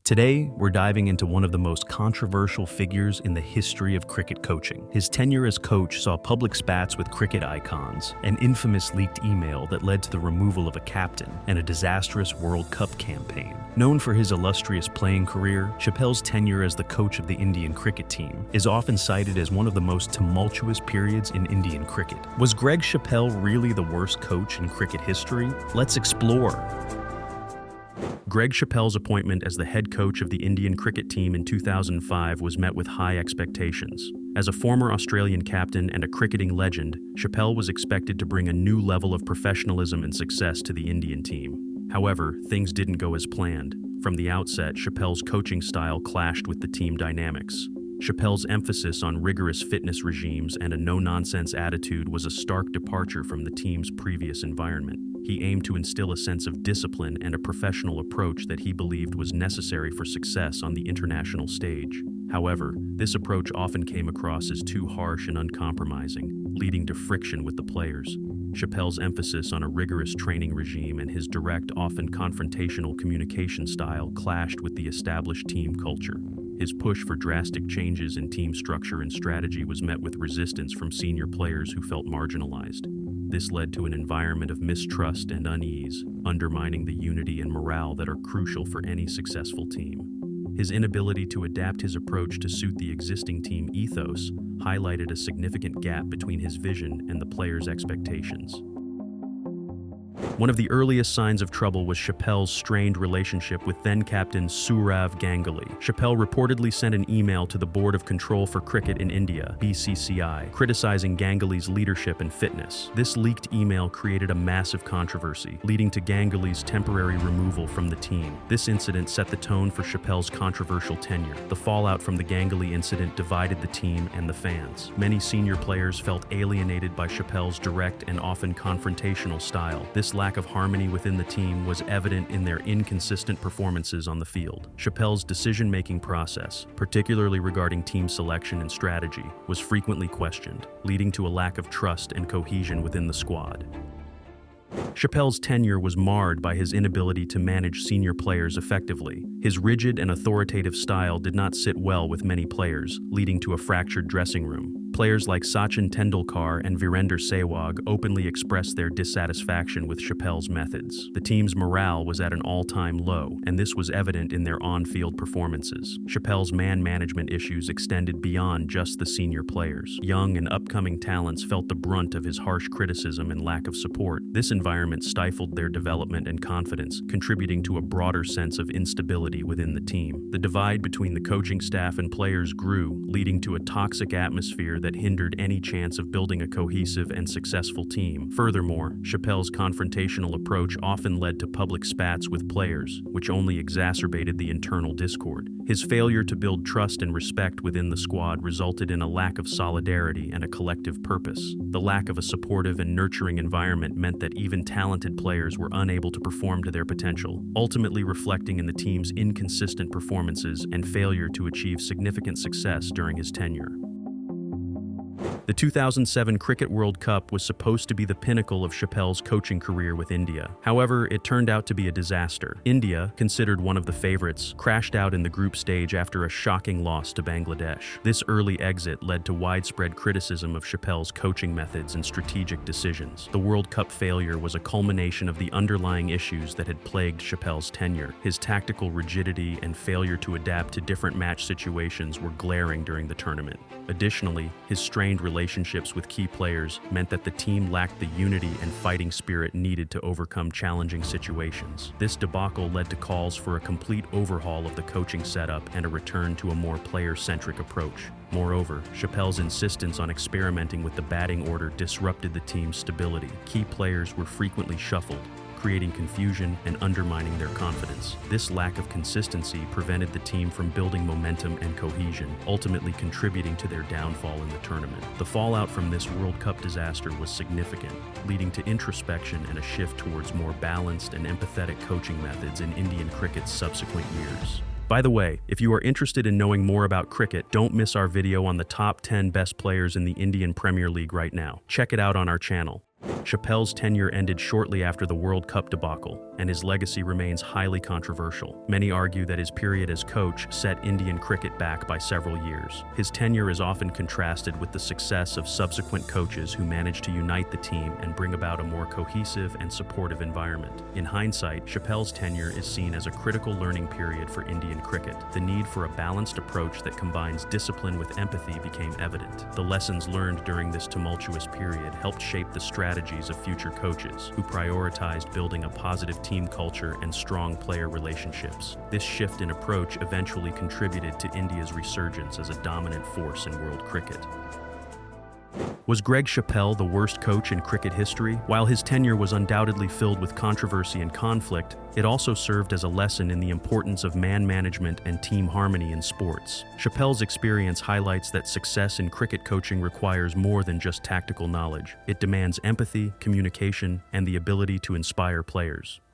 Today, we're diving into one of the most controversial figures in the history of cricket coaching. His tenure as coach saw public spats with cricket icons, an infamous leaked email that led to the removal of a captain, and a disastrous World Cup campaign. Known for his illustrious playing career, Chappell's tenure as the coach of the Indian cricket team is often cited as one of the most tumultuous periods in Indian cricket. Was Greg Chappell really the worst coach in cricket history? Let's explore. Greg Chappell's appointment as the head coach of the Indian cricket team in 2005 was met with high expectations. As a former Australian captain and a cricketing legend, Chappell was expected to bring a new level of professionalism and success to the Indian team. However, things didn't go as planned. From the outset, Chappell's coaching style clashed with the team dynamics. Chappell's emphasis on rigorous fitness regimes and a no-nonsense attitude was a stark departure from the team's previous environment. He aimed to instill a sense of discipline and a professional approach that he believed was necessary for success on the international stage. However, this approach often came across as too harsh and uncompromising, leading to friction with the players. Chappell's emphasis on a rigorous training regime and his direct, often confrontational communication style clashed with the established team culture. His push for drastic changes in team structure and strategy was met with resistance from senior players who felt marginalized. This led to an environment of mistrust and unease, undermining the unity and morale that are crucial for any successful team. His inability to adapt his approach to suit the existing team ethos highlighted a significant gap between his vision and the players' expectations. One of the earliest signs of trouble was Chappell's strained relationship with then-captain Sourav Ganguly. Chappell reportedly sent an email to the Board of Control for Cricket in India, BCCI, criticizing Ganguly's leadership and fitness. This leaked email created a massive controversy, leading to Ganguly's temporary removal from the team. This incident set the tone for Chappell's controversial tenure. The fallout from the Ganguly incident divided the team and the fans. Many senior players felt alienated by Chappell's direct and often confrontational style. This lack of harmony within the team was evident in their inconsistent performances on the field. Chappell's decision-making process, particularly regarding team selection and strategy, was frequently questioned, leading to a lack of trust and cohesion within the squad. Chappell's tenure was marred by his inability to manage senior players effectively. His rigid and authoritative style did not sit well with many players, leading to a fractured dressing room. Players like Sachin Tendulkar and Virender Sehwag openly expressed their dissatisfaction with Chappell's methods. The team's morale was at an all-time low, and this was evident in their on-field performances. Chappell's man management issues extended beyond just the senior players. Young and upcoming talents felt the brunt of his harsh criticism and lack of support. This environment stifled their development and confidence, contributing to a broader sense of instability within the team. The divide between the coaching staff and players grew, leading to a toxic atmosphere that hindered any chance of building a cohesive and successful team. Furthermore, Chappell's confrontational approach often led to public spats with players, which only exacerbated the internal discord. His failure to build trust and respect within the squad resulted in a lack of solidarity and a collective purpose. The lack of a supportive and nurturing environment meant that even talented players were unable to perform to their potential, ultimately reflecting in the team's inconsistent performances and failure to achieve significant success during his tenure. The 2007 Cricket World Cup was supposed to be the pinnacle of Chappell's coaching career with India. However, it turned out to be a disaster. India, considered one of the favorites, crashed out in the group stage after a shocking loss to Bangladesh. This early exit led to widespread criticism of Chappell's coaching methods and strategic decisions. The World Cup failure was a culmination of the underlying issues that had plagued Chappell's tenure. His tactical rigidity and failure to adapt to different match situations were glaring during the tournament. Additionally, his strained relationships with key players meant that the team lacked the unity and fighting spirit needed to overcome challenging situations. This debacle led to calls for a complete overhaul of the coaching setup and a return to a more player-centric approach. Moreover, Chappell's insistence on experimenting with the batting order disrupted the team's stability. Key players were frequently shuffled, creating confusion and undermining their confidence. This lack of consistency prevented the team from building momentum and cohesion, ultimately contributing to their downfall in the tournament. The fallout from this World Cup disaster was significant, leading to introspection and a shift towards more balanced and empathetic coaching methods in Indian cricket's subsequent years. By the way, if you are interested in knowing more about cricket, don't miss our video on the top 10 best players in the Indian Premier League right now. Check it out on our channel. Chappell's tenure ended shortly after the World Cup debacle, and his legacy remains highly controversial. Many argue that his period as coach set Indian cricket back by several years. His tenure is often contrasted with the success of subsequent coaches who managed to unite the team and bring about a more cohesive and supportive environment. In hindsight, Chappell's tenure is seen as a critical learning period for Indian cricket. The need for a balanced approach that combines discipline with empathy became evident. The lessons learned during this tumultuous period helped shape the strategies of future coaches, who prioritized building a positive team culture and strong player relationships. This shift in approach eventually contributed to India's resurgence as a dominant force in world cricket. Was Greg Chappell the worst coach in cricket history? While his tenure was undoubtedly filled with controversy and conflict, it also served as a lesson in the importance of man management and team harmony in sports. Chappell's experience highlights that success in cricket coaching requires more than just tactical knowledge. It demands empathy, communication, and the ability to inspire players.